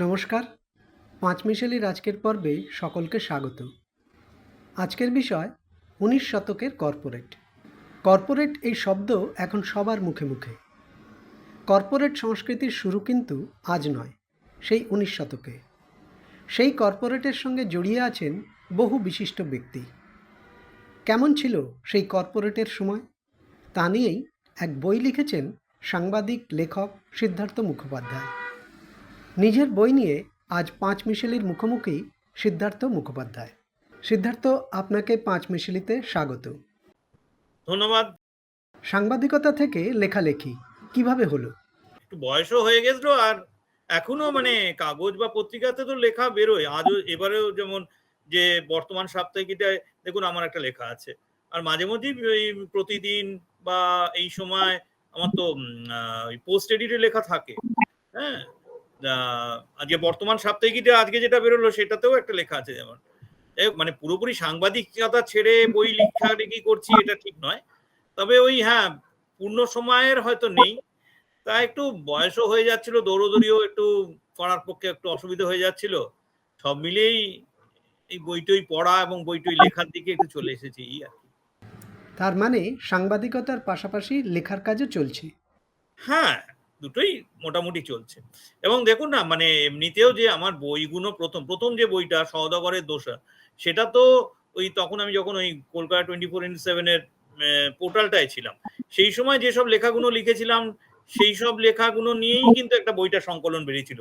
নমস্কার। পাঁচমিশালির আজকের পর্বে সকলকে স্বাগত। আজকের বিষয় ১৯ শতকের কর্পোরেট। কর্পোরেট এই শব্দ এখন সবার মুখে মুখে। কর্পোরেট সংস্কৃতির শুরু কিন্তু আজ নয়, সেই ১৯ শতকে। সেই কর্পোরেটের সঙ্গে জড়িয়ে আছেন বহু বিশিষ্ট ব্যক্তি। কেমন ছিল সেই কর্পোরেটের সময়, তা নিয়েই এক বই লিখেছেন সাংবাদিক লেখক সিদ্ধার্থ মুখোপাধ্যায়। নিজের বই নিয়ে আজ পাঁচমিশালির মুখোমুখি সিদ্ধার্থ মুখোপাধ্যায়। সিদ্ধার্থ, আপনাকে পাঁচমিশালিতে স্বাগত। ধন্যবাদ। সাংবাদিকতা থেকে লেখালেখি কিভাবে হলো? একটু বয়সও হয়ে গেছিল, আর এখনো কাগজ বা পত্রিকাতে তো লেখা বেরোয় আজও। এবারেও যেমন যে বর্তমান সাপ্তাহিকীটায় দেখুন আমার একটা লেখা আছে, আর মাঝে মধ্যেই ওই প্রতিদিন বা এই সময় আমার তো পোস্ট এডিটে লেখা থাকে। হ্যাঁ, আজকে বর্তমান সাপ্তাহিকীটা আজকে যেটা বেরোলো সেটাতেও একটা লেখা আছে। যেমন পুরোপুরি সাংবাদিকতা ছেড়ে বই লেখালেখি করছি এটা ঠিক নয়, তবে ওই পূর্ণ সময়ের হয়তো নেই। তা একটু বয়সও হয়ে যাচ্ছিল, দৌড়দৌড়িও একটু করার পক্ষে একটু অসুবিধা হয়ে যাচ্ছিল। সব মিলেই এই বইটই পড়া এবং বইটই লেখার দিকে একটু চলে এসেছি আর কি। তার মানে সাংবাদিকতার পাশাপাশি লেখার কাজও চলছে। হ্যাঁ, দুটোই মোটামুটি চলছে। এবং দেখুন না, এমনিতেও যে আমার বইগুলো প্রথম প্রথম যে বইটা সওদাগরের দোসা, সেটা তো ওই তখন আমি যখন ওই কলকাতা 24/7 এর পোর্টালটায় ছিলাম, সেই সময় যেসব লেখাগুলো লিখেছিলাম সেই সব লেখাগুলো নিয়েই কিন্তু একটা বইটা সংকলন বেরিয়েছিল,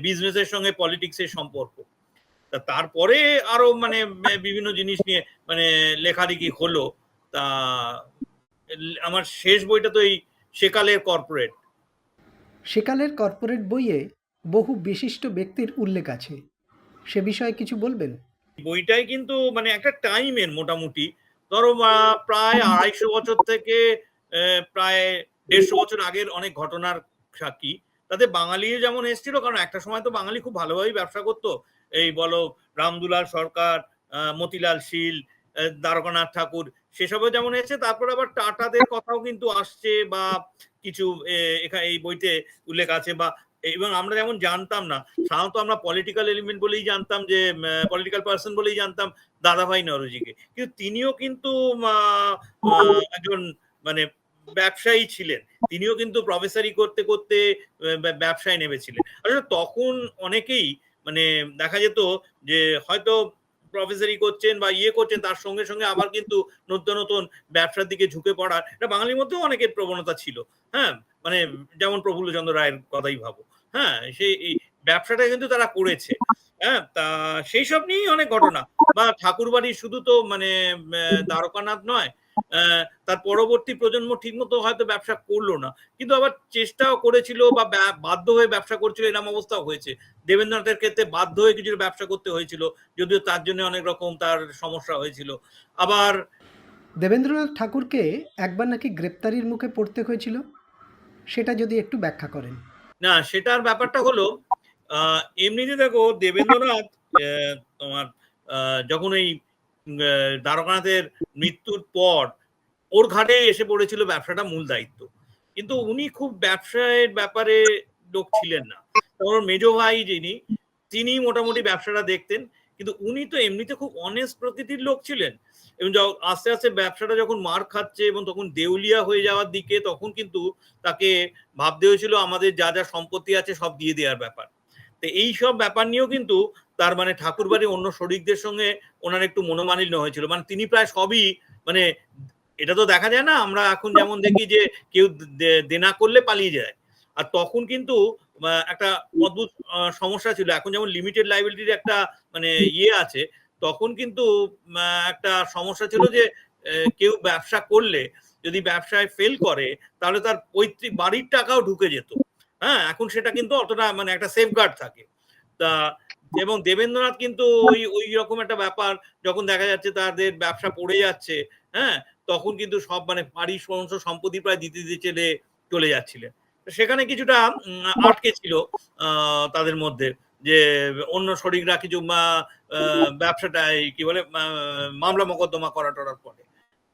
বিজনেসের সঙ্গে পলিটিক্সের সম্পর্ক। তা তারপরে আরো বিভিন্ন জিনিস নিয়ে লেখালেখি হলো। তা আমার শেষ বইটা তো এই সেকালের কর্পোরেট। সেকালের কর্পোরেট বইয়ে বহু বিশিষ্ট ব্যক্তির উল্লেখ আছে, সে বিষয়ে কিছু বলবেন? বইটাই কিন্তু একটা টাইমের মোটামুটি ধরো প্রায় ২৫০ বছর থেকে প্রায় ১৫০ বছর আগের অনেক ঘটনার সাক্ষী। তাতে বাঙালি যেমন এসেছিল, কারণ একটা সময় তো বাঙালি খুব ভালোভাবেই ব্যবসা করতো। এই বলো রামদুলাল সরকার, মতিলাল শীল, দ্বারকানাথ ঠাকুর, সেসবও যেমন এসেছে। তারপর আবার টাটাদের কথাও কিন্তু আসছে বা কিছু এখানে এই বইতে উল্লেখ আছে। বা এবং আমরা যেমন জানতাম না, সাধারণত আমরা পলিটিক্যাল এলিমেন্ট বলেই জানতাম, যে পলিটিক্যাল পার্সন বলেই জানতাম দাদাভাই নওরোজিকে, কিন্তু তিনিও কিন্তু একজন মানে ব্যবসায়ী ছিলেন। তিনিও কিন্তু প্রফেসরি করতে করতে ব্যবসায় নেমেছিলেন। আসলে তখন অনেকেই দেখা যেত যে হয়তো প্রফেসরি করছেন বা করছেন, তার সঙ্গে সঙ্গে আবার কিন্তু নতুন নতুন ব্যবসার দিকে ঝুঁকে পড়ার এটা বাঙালির মধ্যেও অনেকের প্রবণতা ছিল। হ্যাঁ, যেমন প্রফুল্লচন্দ্র রায়ের কথাই ভাবো। হ্যাঁ, সেই ব্যবসাটা কিন্তু তারা করেছে। হ্যাঁ, তা সেই সব নিয়েই অনেক ঘটনা। বা ঠাকুরবাড়ি শুধু তো দ্বারকানাথ নয়, তার পরবর্তী প্রজন্ম ঠিকমতো হয়তো ব্যবসা করলো না, কিন্তু আবার চেষ্টাও করেছিল বা বাধ্য হয়ে ব্যবসা করছিল, এরকম অবস্থাও হয়েছে। দেবেন্দ্রনাথের ক্ষেত্রে বাধ্য হয়ে কিছু ব্যবসা করতে হয়েছিল, যদিও তার জন্য অনেক রকম তার সমস্যা হয়েছিল। আবার দেবেন্দ্রনাথ ঠাকুরকে একবার নাকি গ্রেপ্তারির মুখে পড়তে হয়েছিল, সেটা যদি একটু ব্যাখ্যা করেন। না, সেটার ব্যাপারটা হলো এমনিতে দেখো দেবেন্দ্রনাথ তোমার যখন এই দ্বারকানাথের মৃত্যুর পর ওর ঘাটে এসে পড়েছিল ব্যবসাটা, মূল দায়িত্ব। কিন্তু উনি খুব ব্যবসায়ের ব্যাপারে লোক ছিলেন না। ওর মেজো ভাই যিনি, তিনি মোটামুটি ব্যবসাটা দেখতেন, কিন্তু উনি তো এমনিতে খুব অনেস্ট প্রকৃতির লোক ছিলেন। এবং আস্তে আস্তে ব্যবসাটা যখন মার খাচ্ছে এবং তখন দেউলিয়া হয়ে যাওয়ার দিকে, তখন কিন্তু তাকে ভাবতে হয়েছিল আমাদের যা যা সম্পত্তি আছে সব দিয়ে দেওয়ার ব্যাপার। তো এই সব ব্যাপার নিয়েও কিন্তু তার ঠাকুরবাড়ির অন্য শরিকদের সঙ্গে ওনার একটু মনোমালিন্য হয়েছিল। তিনি প্রায় সবই এটা তো দেখা যায় না, আমরা এখন যেমন দেখি যে কেউ দেনা করলে পালিয়ে যায়, আর তখন কিন্তু একটা অদ্ভুত সমস্যা ছিল। এখন যেমন লিমিটেড লাইবিলিটির একটা আছে, তখন কিন্তু একটা সমস্যা ছিল যে কেউ ব্যবসা করলে যদি ব্যবসায় ফেল করে, তাহলে তার পৈতৃক বাড়ির টাকাও ঢুকে যেত। হ্যাঁ, এখন সেটা কিন্তু অতটা একটা সেফগার্ড থাকে। তা এবং দেবেন্দ্রনাথ কিন্তু ওই ওই রকম একটা ব্যাপার, যখন দেখা যাচ্ছে তাদের ব্যবসা পড়ে যাচ্ছে, হ্যাঁ, তখন কিন্তু সব বাড়ির সমস্ত সম্পত্তি প্রায় দিতে দিতে চলে যাচ্ছিলেন। সেখানে কিছুটা আটকে ছিল তাদের মধ্যে, যে অন্য শরিকরা কিছু ব্যবসাটাই কি বলে মামলা মোকদ্দমা করা টরার পরে।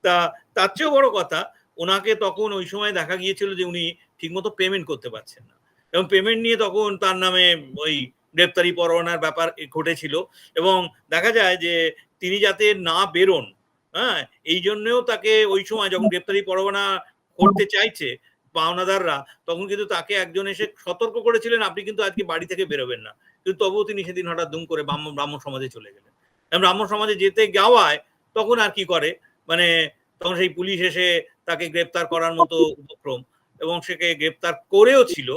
তা তার চেয়েও বড় কথা, ওনাকে তখন ওই সময় দেখা গিয়েছিল যে উনি ঠিকমতো পেমেন্ট করতে পারছেন না, এবং পেমেন্ট নিয়ে তখন তার নামে ওই গ্রেপ্তারি পরোয়ানার ব্যাপার ঘটেছিল এবং দেখা যায় যে তিনি যাতে না বেরোন, হ্যাঁ, এই জন্যও তাকে ওই সময় যখন গ্রেপ্তারি পরোয়ানা করতে চাইছে পাওনাদাররা, তখন কিন্তু তাকে একজন এসে সতর্ক করেছিলেন আপনি কিন্তু আজকে বাড়ি থেকে বেরোবেন না, কিন্তু তবুও তিনি সেদিন হঠাৎ দুম করে ব্রাহ্মণ সমাজে চলে গেলেন। ব্রাহ্মণ সমাজে যেতে যাওয়ায় তখন আর কি করে, মানে তখন সেই পুলিশ এসে তাকে গ্রেপ্তার করার মতো উপক্রম, এবং সেকে গ্রেপ্তার করেও ছিল।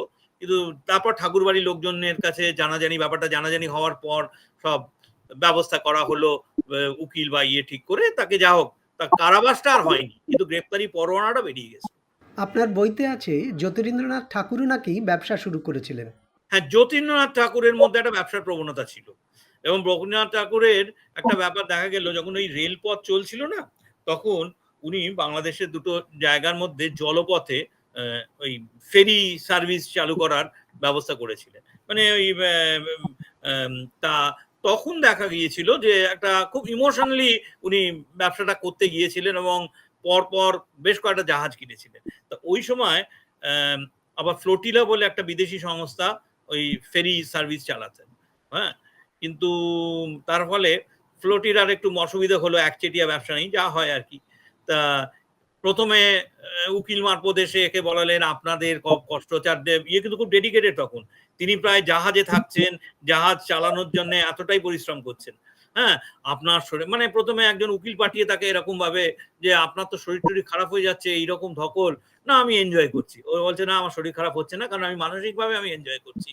কিন্তু তারপর ঠাকুরবাড়ির লোকজনের কাছে জানাজানি, ব্যাপারটা জানাজানি হওয়ার পর সব ব্যবস্থা করা হলো, উকিল বা ইয়ে ঠিক করে তাকে, যা হোক, তার কারাবাসটা আর হয়নি, কিন্তু গ্রেপ্তারি পরোয়ানাটা বেরিয়ে গেছে। আপনার বইতে আছে জ্যোতিরিন্দ্রনাথ ঠাকুরও নাকি ব্যবসা শুরু করেছিলেন। হ্যাঁ, জ্যোতির্ন্দ্রনাথ ঠাকুরের মধ্যে একটা ব্যবসার প্রবণতা ছিল, এবং রবীন্দ্রনাথ ঠাকুরের একটা ব্যাপার দেখা গেল, যখন ওই রেলপথ চলছিল না, তখন উনি বাংলাদেশের দুটো জায়গার মধ্যে জলপথে ওই ফেরি সার্ভিস চালু করার ব্যবস্থা করেছিলেন। মানে ওই তা তখন দেখা গিয়েছিল যে একটা খুব ইমোশনালি উনি ব্যবসাটা করতে গিয়েছিলেন, এবং পরপর বেশ কয়েকটা জাহাজ কিনেছিলেন। তো ওই সময় আবার ফ্লোটিলা বলে একটা বিদেশি সংস্থা ওই ফেরি সার্ভিস চালাতেন, হ্যাঁ, কিন্তু তার ফলে ফ্লোটিলার একটু অসুবিধা হলো, একচেটিয়া ব্যবসা নেই, যা হয় আর কি। তা প্রথমে উকিল মারফত এসে একে বলালেন আপনাদের কষ্টচার, ইয়ে কিন্তু খুব ডেডিকেটেড তখন, তিনি প্রায় জাহাজে থাকছেন, জাহাজ চালানোর জন্য এতটাই পরিশ্রম করছেন, হ্যাঁ, আপনার শরীর, মানে প্রথমে একজন উকিল পাঠিয়ে তাকে এরকম ভাবে যে আপনার তো শরীর টরীর খারাপ হয়ে যাচ্ছে, এইরকম ধকল, না আমি এনজয় করছি, ও বলছে না আমার শরীর খারাপ হচ্ছে না, কারণ আমি মানসিকভাবে আমি এনজয় করছি।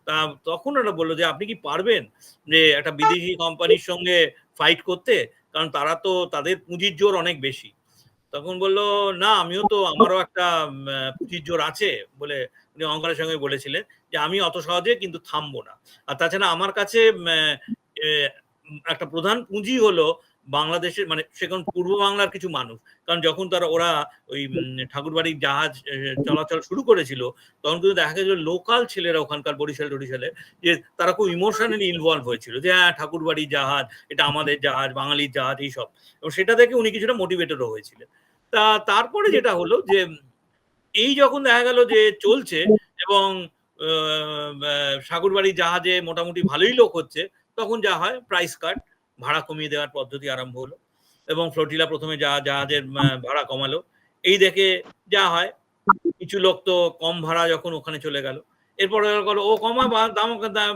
তা তখন ওরা বললো যে আপনি কি পারবেন যে একটা বিদেশি কোম্পানির সঙ্গে ফাইট করতে, কারণ তারা তো, তাদের পুঁজির জোর অনেক বেশি। তখন বলল না আমিও তো, আমারও একটা পুঁজির জোর আছে বলে উনি অহংকারের সঙ্গে বলেছিলেন যে আমি অত সহজে কিন্তু থামবো না। আর তাছাড়া আমার কাছে একটা প্রধান পুঁজি হলো বাংলাদেশের, মানে সেখান পূর্ব বাংলার কিছু মানুষ, কারণ যখন ওরা ওই ঠাকুরবাড়ির জাহাজ চলাচল শুরু করেছিল, তখন কিন্তু দেখা গেছিল লোকাল ছেলেরা ওখানকার বরিশাল টরিশালের, যে তারা খুব ইমোশনালি ইনভলভ হয়েছিল যে হ্যাঁ ঠাকুরবাড়ির জাহাজ, এটা আমাদের জাহাজ, বাঙালির জাহাজ, এইসব, এবং সেটা দেখে উনি কিছুটা মোটিভেটেডও হয়েছিলেন। তা তারপরে যেটা হলো যে এই যখন দেখা গেল যে চলছে, এবং ঠাকুরবাড়ির জাহাজে মোটামুটি ভালোই লোক হচ্ছে, তখন যা হয় প্রাইস কাট, ভাড়া কমিয়ে দেওয়ার পদ্ধতি আরম্ভ হলো, এবং ফ্লোটিলা প্রথমে জাহাজের ভাড়া কমালো। এই দেখে যা হয়, কিছু লোক তো কম ভাড়া যখন ওখানে চলে গেল, এরপরে ও কমা দাম,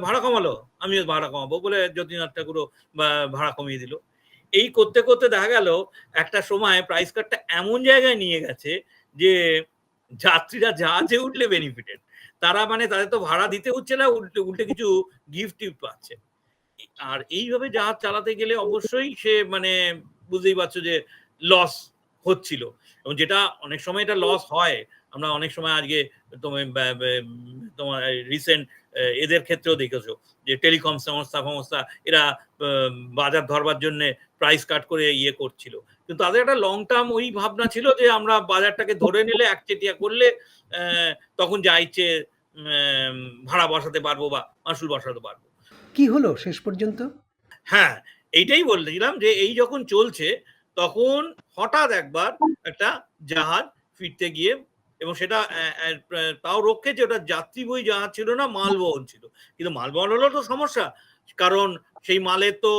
ভাড়া কমালো, আমিও ভাড়া কমাবো বলে জ্যোতিনাথ ঠাকুরও ভাড়া কমিয়ে দিল। এই করতে করতে দেখা গেল একটা সময় প্রাইস কাটটা এমন জায়গায় নিয়ে গেছে যে যাত্রীরা জাহাজে উঠলে বেনিফিটেড, তারা মানে তাদের তো ভাড়া দিতে হচ্ছে না, উল্টে উল্টে কিছু গিফট টিফট পাচ্ছে। আর এইভাবে জাহাজ চালাতে গেলে অবশ্যই সে, মানে বুঝতেই পারছো যে লস হচ্ছিল, এবং যেটা অনেক সময় এটা লস হয়, আমরা অনেক সময় আজকে তোমার রিসেন্ট এদের ক্ষেত্রেও দেখেছো যে টেলিকম সংস্থা এরা বাজার ধরবার জন্য প্রাইস কাট করে ইয়ে করছিল, কিন্তু তাদের একটা লং টার্ম ওই ভাবনা ছিল যে আমরা বাজারটাকে ধরে নিলে, একচেটিয়া করলে তখন যা ইচ্ছে ভাড়া বসাতে পারবো বা মাসুল বসাতে পারবো। কি হলো শেষ পর্যন্ত? হ্যাঁ, এইটাই বলছিলাম যে এই যখন চলছে, তখন হঠাৎ একবার একটা জাহাজ ফিরতে গিয়ে, এবং সেটা তাও রক্ষে যে ওটা যাত্রীবহী জাহাজ ছিল না, মালবহন ছিল, কিন্তু মালবহন হলো তো সমস্যা, কারণ সেই মালের তো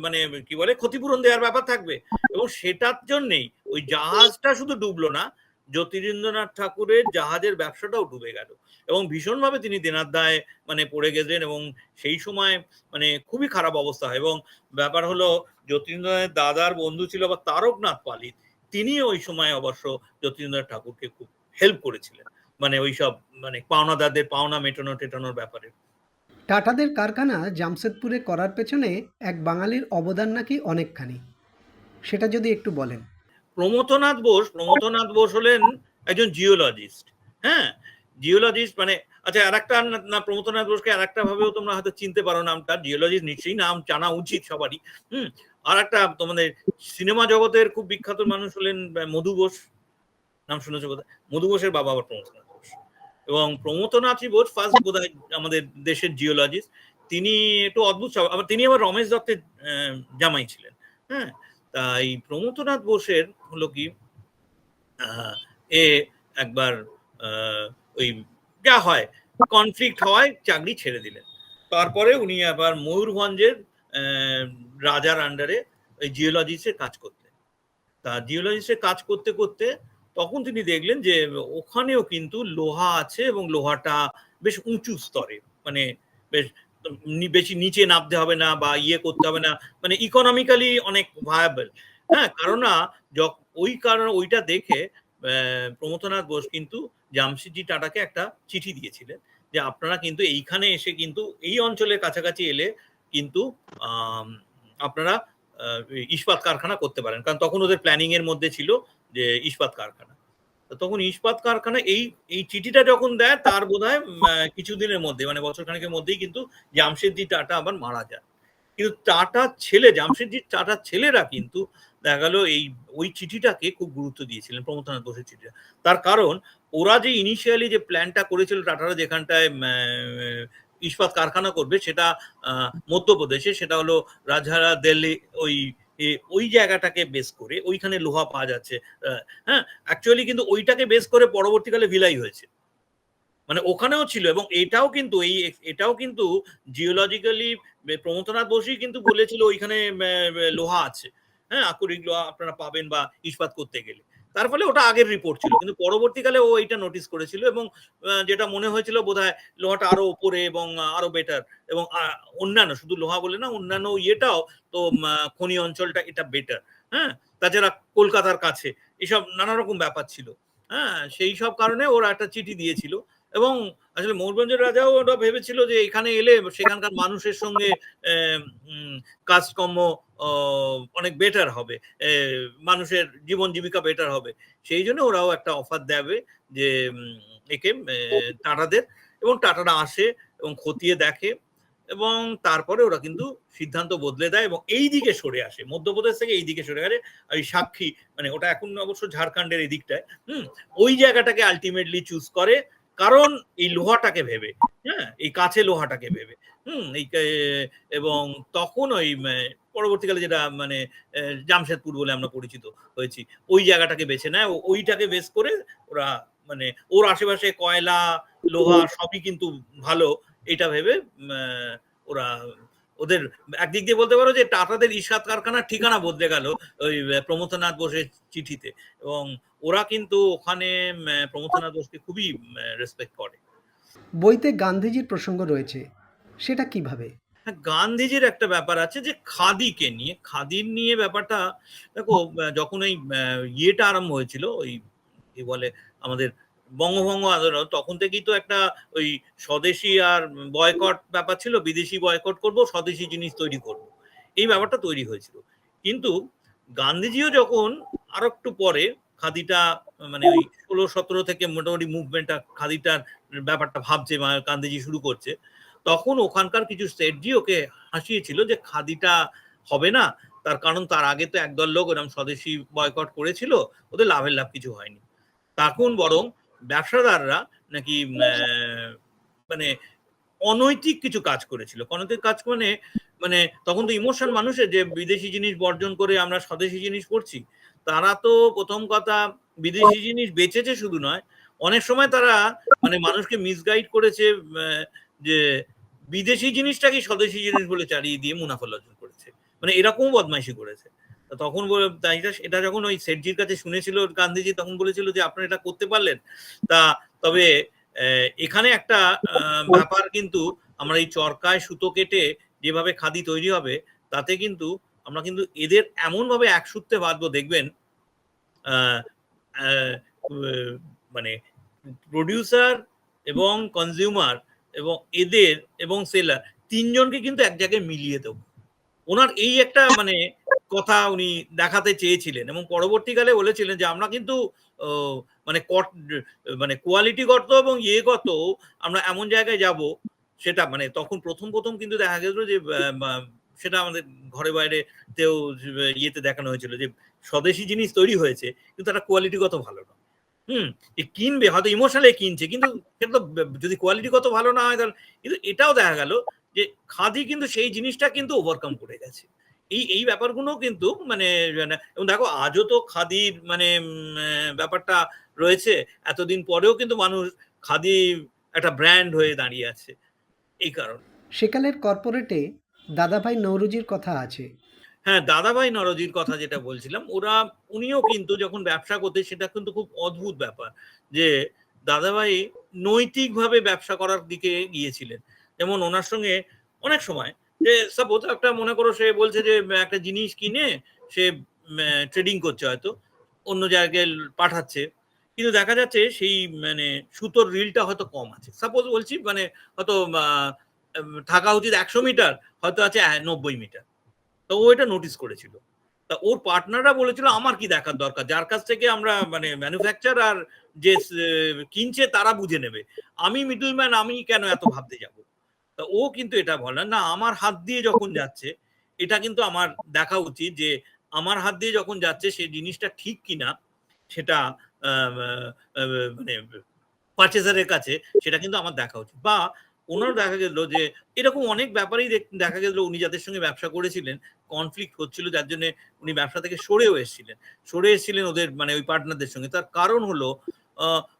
মানে কি বলে ক্ষতিপূরণ দেওয়ার ব্যাপার থাকবে, এবং সেটার জন্যেই ওই জাহাজটা শুধু ডুবলো না, জ্যোতিরিন্দ্রনাথ ঠাকুরের জাহাজের ব্যবসাটাও ডুবে গেল, এবং ভীষণভাবে তিনি দেনাদায় মানে পড়ে গেলেন, এবং সেই সময় মানে খুবই খারাপ অবস্থা হয়। এবং ব্যাপার হলো জ্যোতিরিন্দ্রনাথের দাদার বন্ধু ছিল আবার তারকনাথ পালিত, তিনি ওই সময় অবশ্য জ্যোতিরিন্দ্রনাথ ঠাকুরকে খুব হেল্প করেছিলেন, মানে ওইসব মানে পাওনাদারদের পাওনা মেটানোর ব্যাপারে। টাটাদের কারখানা জামশেদপুরে করার পেছনে এক বাঙালির অবদান নাকি অনেকখানি, সেটা যদি একটু বলেন। প্রমথনাথ বোস হলেন একজন জিওলজিস্ট, হ্যাঁ, জিওলজিস্ট, মানে আচ্ছা আর একটা না, প্রমথনাথ বোসকে আর একটা ভাবেও তোমরা হয়তো চিনতে পারো নামটা, জিওলজিস্ট নিশ্চয়ই নাম জানা উচিত সবারই। আর একটা তোমাদের সিনেমা জগতের খুব বিখ্যাত মানুষ হলেন মধু বোস, নাম শুনেছো বোধহয়, মধু বোসের বাবা আবার প্রমথনাথ বোস, এবং প্রমথনাথই বোস ফার্স্ট বোধহয় আমাদের দেশের জিওলজিস্ট। তিনি একটু অদ্ভুত, আবার তিনি আবার রমেশ দত্তের জামাই ছিলেন, হ্যাঁ। তাই প্রমথনাথ বোসের হলো কি এ একবার ওই যা হয় কনফ্লিক্ট হওয়ায় চাকরি ছেড়ে দিলেন, তারপরে উনি আবার ময়ূরভঞ্জের রাজার আন্ডারে ওই জিওলজিস্টের কাজ করতেন। তা জিওলজিস্টের কাজ করতে করতে তখন তিনি দেখলেন যে ওখানেও কিন্তু লোহা আছে এবং লোহাটা বেশ উঁচু স্তরে, মানে বেশ বেশি নিচে নামতে হবে না বা ইয়ে করতে হবে না, মানে ইকোনমিক্যালি অনেক ভায়াবল। হ্যাঁ, কারণ না ওই কারণ ওইটা দেখে প্রমথনাথ বোস কিন্তু জামশেদজি টাটাকে একটা চিঠি দিয়েছিলেন যে আপনারা কিন্তু এইখানে এসে কিন্তু এই অঞ্চলের কাছাকাছি এলে কিন্তু আপনারা ইস্পাত কারখানা করতে পারেন, কারণ তখন ওদের প্ল্যানিং এর মধ্যে ছিল যে ইস্পাত কারখানা। তখন ইস্পাত কারখানা এই এই চিঠিটা যখন দেয় তার বোধহয় কিছুদিনের মধ্যে, মানে বছর খানেকের মধ্যেই কিন্তু জামশেদজি টাটা আবার মারা যান। কিন্তু টাটার ছেলে, জামশেদজি টাটার ছেলেরা কিন্তু দেখা গেল এই ওই চিঠিটাকে খুব গুরুত্ব দিয়েছিলেন, প্রমথনাথ বোসের চিঠিটা। তার কারণ ওরা যে ইনিশিয়ালি যে প্ল্যানটা করেছিল টাটারা যেখানটায় ইস্পাত কারখানা করবে সেটা মধ্যপ্রদেশে, সেটা হলো রাজহারা দিল্লি, ওই জায়গাটাকে বেস করে ওইখানে লোহা পাওয়া যাচ্ছে। হ্যাঁ, অ্যাকচুয়ালি কিন্তু ওইটাকে বেস করে পরবর্তীকালে ভিলাই হয়েছে, মানে ওখানেও ছিল। এবং এটাও কিন্তু জিওলজিক্যালি প্রমথনাথ বোসই কিন্তু বলেছিল ওইখানে লোহা আছে, হ্যাঁ, আকরিক লোহা আপনারা পাবেন বা ইস্পাত করতে গেলে। তার ফলে ওটা আগের রিপোর্ট ছিল, কিন্তু পরবর্তীকালে ও এটা নোটিস করেছিল এবং যেটা মনে হয়েছিল বোধহয় লোহাটা আরো উপরে এবং আরো বেটার, এবং অন্যান্য শুধু লোহা বলে না, অন্যান্য ইয়েটাও তো খনি অঞ্চলটা এটা বেটার। হ্যাঁ, তাছাড়া কলকাতার কাছে এসব নানা রকম ব্যাপার ছিল। হ্যাঁ, সেই সব কারণে ওরা একটা চিঠি দিয়েছিল। এবং আসলে ময়ূরভঞ্জের রাজাও ওরা ভেবেছিল যে এখানে এলে সেখানকার মানুষের সঙ্গে কাজকর্ম অনেক বেটার হবে, মানুষের জীবন জীবিকা বেটার হবে। সেই জন্য ওরাও একটা অফার দেবে যে একে টাটাদের, এবং টাটারা আসে এবং খতিয়ে দেখে এবং তারপরে ওরা কিন্তু সিদ্ধান্ত বদলে দেয় এবং এই দিকে সরে আসে, মধ্যপ্রদেশ থেকে এই দিকে সরে আসে। ওই সাক্ষী, মানে ওটা এখন অবশ্য ঝাড়খণ্ডের এই দিকটায়, ওই জায়গাটাকে আলটিমেটলি চুজ করে, কারণ এই লোহাটাকে ভেবে, হ্যাঁ, এই কাছে লোহাটাকে ভেবে। এই এবং তখন ওই পরবর্তীকালে যেটা মানে জামশেদপুর বলে আমরা পরিচিত হয়েছি, ওই জায়গাটাকে বেছে নেয়। ওইটাকে বেস করে ওরা মানে ওর আশেপাশে কয়লা লোহা সবই কিন্তু ভালো, এটা ভেবে ওরা ওদের একদিক দিয়ে বলতে পারো যে টাটাদের ইস্পাত কারখানার ঠিকানা বদলে গেল ওই প্রমথনাথ বোসের চিঠিতে। এবং ওরা কিন্তু ওখানে প্রমথনাথ বোসকে খুবই রেসপেক্ট করে। বইতে গান্ধীজির প্রসঙ্গ রয়েছে, সেটা কিভাবে? হ্যাঁ, গান্ধীজির একটা ব্যাপার আছে যে খাদিকে নিয়ে, খাদির নিয়ে ব্যাপারটা দেখো, যখন ওই ইয়েটা আরম্ভ হয়েছিল, ওই কি বলে আমাদের বঙ্গভঙ্গ আন্দোলন, তখন থেকেই তো একটা ওই স্বদেশী আর বয়কট ব্যাপার ছিল, বিদেশি বয়কট করব, স্বদেশী জিনিস তৈরি করব, এই ব্যাপারটা তৈরি হয়েছিল। কিন্তু গান্ধীজিও যখন আরো একটু পরে খাদিটা মানে ওই 16-17 থেকে মোটামুটি মুভমেন্টটা খাদিটার ব্যাপারটা ভাবছে, গান্ধীজি শুরু করছে, তখন ওখানকার কিছু সেটজি ওকে হাসিয়েছিল যে খাদিটা হবে না, তার কারণ তার আগে তো একদল লোক এরকম স্বদেশী বয়কট করেছিল, ওদের লাভের লাভ কিছু হয়নি। তখন বরং ব্যবসাদাররা নাকি মানে অনৈতিক কিছু কাজ করেছিল। অনৈতিক কাজ মানে মানে তখন তো ইমোশন মানুষের, যে বিদেশি জিনিস বর্জন করে আমরা স্বদেশি জিনিস করছি। তারা তো প্রথম কথা বিদেশি জিনিস বেচেছে শুধু নয়, অনেক সময় তারা মানে মানুষকে মিসগাইড করেছে, যে বিদেশি জিনিসটাকে স্বদেশি জিনিস বলে চালিয়ে দিয়ে মুনাফা অর্জন করেছে, মানে এরকম বদমাইশি করেছে। তখন এটা যখন ওই সেটজির কাছে শুনেছিল গান্ধীজি, তখন বলেছিল যে আপনারা এটা করতে পারলেন। তা তবে এখানে একটা ব্যাপার কিন্তু, আমরা এই চরকায় সুতো কেটে যেভাবে খাদি তৈরি হবে, তাতে কিন্তু আমরা কিন্তু এদের এমন ভাবে এক সূত্রে বাঁধবো, দেখবেন মানে প্রডিউসার এবং কনজিউমার এবং এদের এবং সেলার তিনজনকে কিন্তু এক জায়গায় মিলিয়ে দেবো। ওনার এই একটা মানে কথা উনি দেখাতে চেয়েছিলেন এবং পরবর্তীকালে বলেছিলেন যে আমরা কিন্তু মানে মানে কোয়ালিটিগত এবং ইয়েগত আমরা এমন জায়গায় যাব, সেটা মানে তখন প্রথম কিন্তু দেখা গেল যে সেটা আমাদের ঘরে বাইরে তেও ইয়েতে দেখানো হয়েছিল যে স্বদেশি জিনিস তৈরি হয়েছে কিন্তু তারা কোয়ালিটিগত ভালো না। কিনবে হয়তো ইমোশনালি কিনছে, কিন্তু সেটা তো যদি কোয়ালিটিগত ভালো না হয় তাহলে। কিন্তু এটাও দেখা গেল যে খাদি কিন্তু সেই জিনিসটা কিন্তু ওভারকাম করে গেছে। এই ব্যাপারগুলো কিন্তু মানে এবং দেখো আজও তো খাদির মানে ব্যাপারটা রয়েছে, এতদিন পরেও কিন্তু মানুষ খাদি একটা ব্র্যান্ড হয়ে দাঁড়িয়ে আছে এই কারণে। সেকালের কর্পোরেটে দাদাভাই নৌরুজির কথা আছে। হ্যাঁ, দাদাভাই নরজির কথা যেটা বলছিলাম, উনিও কিন্তু যখন ব্যবসা করতেন সেটা কিন্তু খুব অদ্ভুত ব্যাপার যে দাদাভাই নৈতিকভাবে ব্যবসা করার দিকে গিয়েছিলেন। যেমন ওনার সঙ্গে অনেক সময় যে সাপোজ একটা মনে করো সে বলছে যে একটা জিনিস কিনে সে ট্রেডিং করছে হয়তো অন্য জায়গায় পাঠাচ্ছে, কিন্তু দেখা যাচ্ছে সেই মানে সুতোর রিলটা হয়তো কম আছে, সাপোজ বলছি, মানে হয়তো থাকা উচিত 100 মিটার, হয়তো আছে 90 মিটার। তো ও এটা নোটিস করেছিল। তা ওর পার্টনাররা বলেছিল আমার কি দেখার দরকার, যার কাছ থেকে আমরা মানে ম্যানুফ্যাকচার আর যে কিনছে তারা বুঝে নেবে, আমি মিডলম্যান, আমি কেন এত ভাবতে যাব। তা ও কিন্তু এটা বলে না, আমার হাত দিয়ে যখন যাচ্ছে এটা কিন্তু আমার দেখা উচিত যে আমার হাত দিয়ে যখন যাচ্ছে সেই জিনিসটা ঠিক কিনা সেটা মানে পারচেজারের কাছে সেটা কিন্তু আমার দেখা উচিত। বা ওনার দেখা গেল যে এরকম অনেক ব্যাপারেই দেখা গেল উনি যাদের সঙ্গে ব্যবসা করেছিলেন কনফ্লিক্ট হচ্ছিল, যার জন্য উনি ব্যবসা থেকে সরে এসেছিলেন ওদের মানে ওই পার্টনারদের সঙ্গে। তার কারণ হলো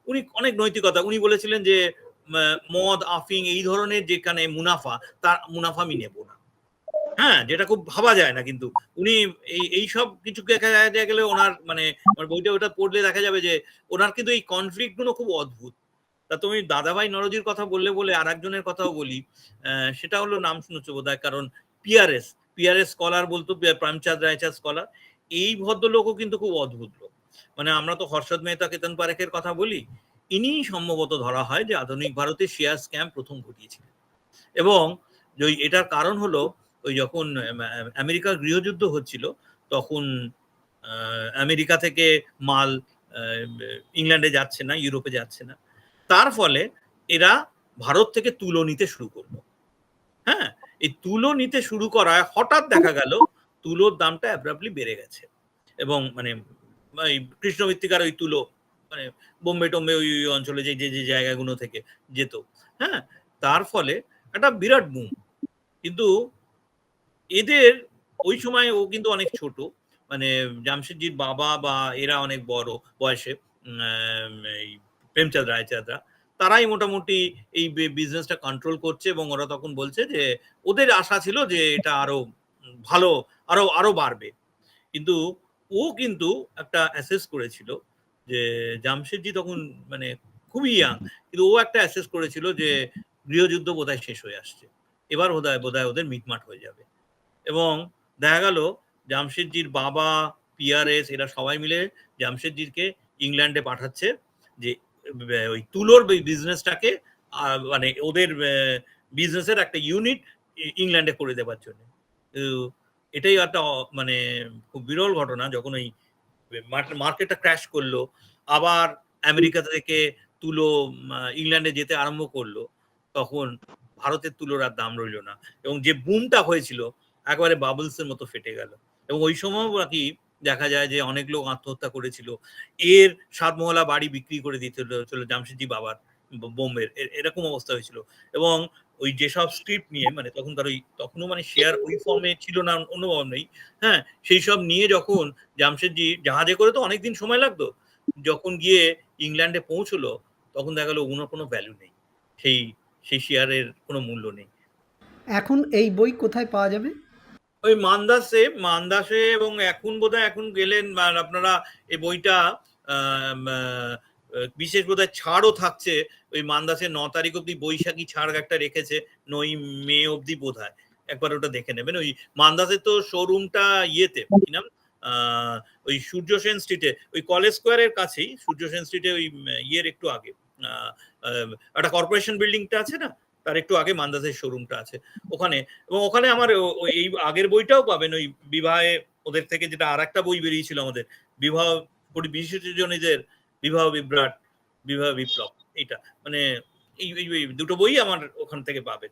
উনি অনেক নৈতিকতা, উনি বলেছিলেন যে মদ আফিং এই ধরনের যেখানে মুনাফা, তার মুনাফা আমি নেব না। হ্যাঁ, যেটা খুব ভাবা যায় না, কিন্তু উনি এই সব কিছু দেখা গেলে ওনার মানে আমার বইটা ওটা পড়লে দেখা যাবে যে ওনার কিন্তু এই কনফ্লিক্ট গুলো খুব অদ্ভুত। তা তুমি দাদাভাই নরজির কথা বলে আর একজনের কথাও বলি, সেটা হলো নাম শুনেছো বোধহয়, কারণ পিআরএস পিআরএস স্কলার বলতো, প্রেমচাঁদ রায়চাঁদ স্কলার। এই ভদ্রলোকও কিন্তু খুব অদ্ভুত লোক। মানে আমরা তো হর্ষদ মেহতা কেতন পারেখের কথা বলি, ইনি সম্ভবত ধরা হয় যে আধুনিক ভারতে শেয়ার স্ক্যাম প্রথম ঘটিয়েছিলেন। এবং এটার কারণ হলো ওই যখন আমেরিকার গৃহযুদ্ধ হচ্ছিল তখন আমেরিকা থেকে মাল ইংল্যান্ডে যাচ্ছে না, ইউরোপে যাচ্ছে না, তার ফলে এরা ভারত থেকে তুলো নিতে শুরু করলো। হ্যাঁ, এই তুলো নিতে শুরু করায় হঠাৎ দেখা গেল তুলোর দামটা অ্যাব্রাপ্টলি বেড়ে গেছে। এবং মানে কৃষ্ণ মৃত্তিকার ওই তুলো মানে বোম্বে টোম্বে ওই অঞ্চলে যে যে জায়গাগুলো থেকে যেত, হ্যাঁ, তার ফলে একটা বিরাট বুম। কিন্তু এদের ওই সময় ও কিন্তু অনেক ছোট, মানে জামশেদজির বাবা বা এরা অনেক বড় বয়সে, এই প্রেমচাঁদ রায়চাঁদরা, তারাই মোটামুটি এই বিজনেসটা কন্ট্রোল করছে। এবং ওরা তখন বলছে যে ওদের আশা ছিল যে এটা আরো ভালো, আরো আরো বাড়বে। কিন্তু ও কিন্তু একটা অ্যাসেস করেছিল যে জামশেদজি তখন মানে খুবই ইয়াং, কিন্তু ও একটা অ্যাসেস করেছিল যে গৃহযুদ্ধ বোধহয় শেষ হয়ে আসছে, এবার বোধহয় ওদের মিটমাট হয়ে যাবে। এবং দেখা গেল জামশেদজির বাবা, পিআরএস এরা সবাই মিলে জামশেদজিকে ইংল্যান্ডে পাঠাচ্ছে যে ওই তুলোর বিজনেসটাকে মানে ওদের বিজনেসের একটা ইউনিট ইংল্যান্ডে করে দেওয়ার জন্য। এটাই একটা মানে খুব বিরল ঘটনা, যখন ওই মার্কেটটা ক্র্যাশ করলো, আবার আমেরিকা থেকে তুলো ইংল্যান্ডে যেতে আরম্ভ করলো, তখন ভারতের তুলোর আর দাম রইল না। এবং যে বুমটা হয়েছিল একেবারে বাবলস এর মতো ফেটে গেল। এবং ওই সময় নাকি দেখা যায় যে অনেক লোক আত্মহত্যা করেছিল, এর 7 মহলা বাড়ি বিক্রি করে দিতে হয়েছিল জামশেদজি বাবার বোম্বের, এরকম অবস্থা হয়েছিল। এবং ওই যেসব স্ক্রিপ্ট নিয়ে মানে তখনকার ওই তখনও মানে শেয়ার ওই ফর্মে ছিল না, অনুভব নেই। হ্যাঁ, সেই সব নিয়ে যখন জামশেদজি জাহাজে করে তো অনেকদিন সময় লাগতো, যখন গিয়ে ইংল্যান্ডে পৌঁছলো তখন দেখা গেলো ওনার কোনো ভ্যালু নেই, সেই সেই শেয়ারের কোনো মূল্য নেই। এখন এই বই কোথায় পাওয়া যাবে? ওই মান্দাসে এবং এখন বোধহয় এখন গেলেন আপনারা এই বইটা বিশেষ বোধহয় ছাড়ও থাকছে, ওই মান্দাসে 9 তারিখ অব্দি বৈশাখী ছাড় একটা রেখেছে, 9 মে অব্দি বোধহয়, একবার ওটা দেখে নেবেন। ওই মান্দাসে তো শোরুমটা ইয়েতে কি নাম ওই সূর্য সেন স্ট্রিটে, ওই কলেজ স্কোয়ারের কাছেই, সূর্য সেন স্ট্রিটে ওই ইয়ের একটু আগে একটা কর্পোরেশন বিল্ডিংটা আছে না, তার একটু আগে মান্দাসের শোরুমটা আছে ওখানে। এবং ওখানে আমার এই আগের বইটাও পাবেন, ওই বিবাহে ওদের থেকে যেটা আর একটা বই বেরিয়েছিল আমাদের, বিবাহ বিশেষজনীদের বিবাহ বিভ্রাট, বিবাহ বিপ্লব, এইটা মানে এই দুটো বই আমার ওখান থেকে পাবেন।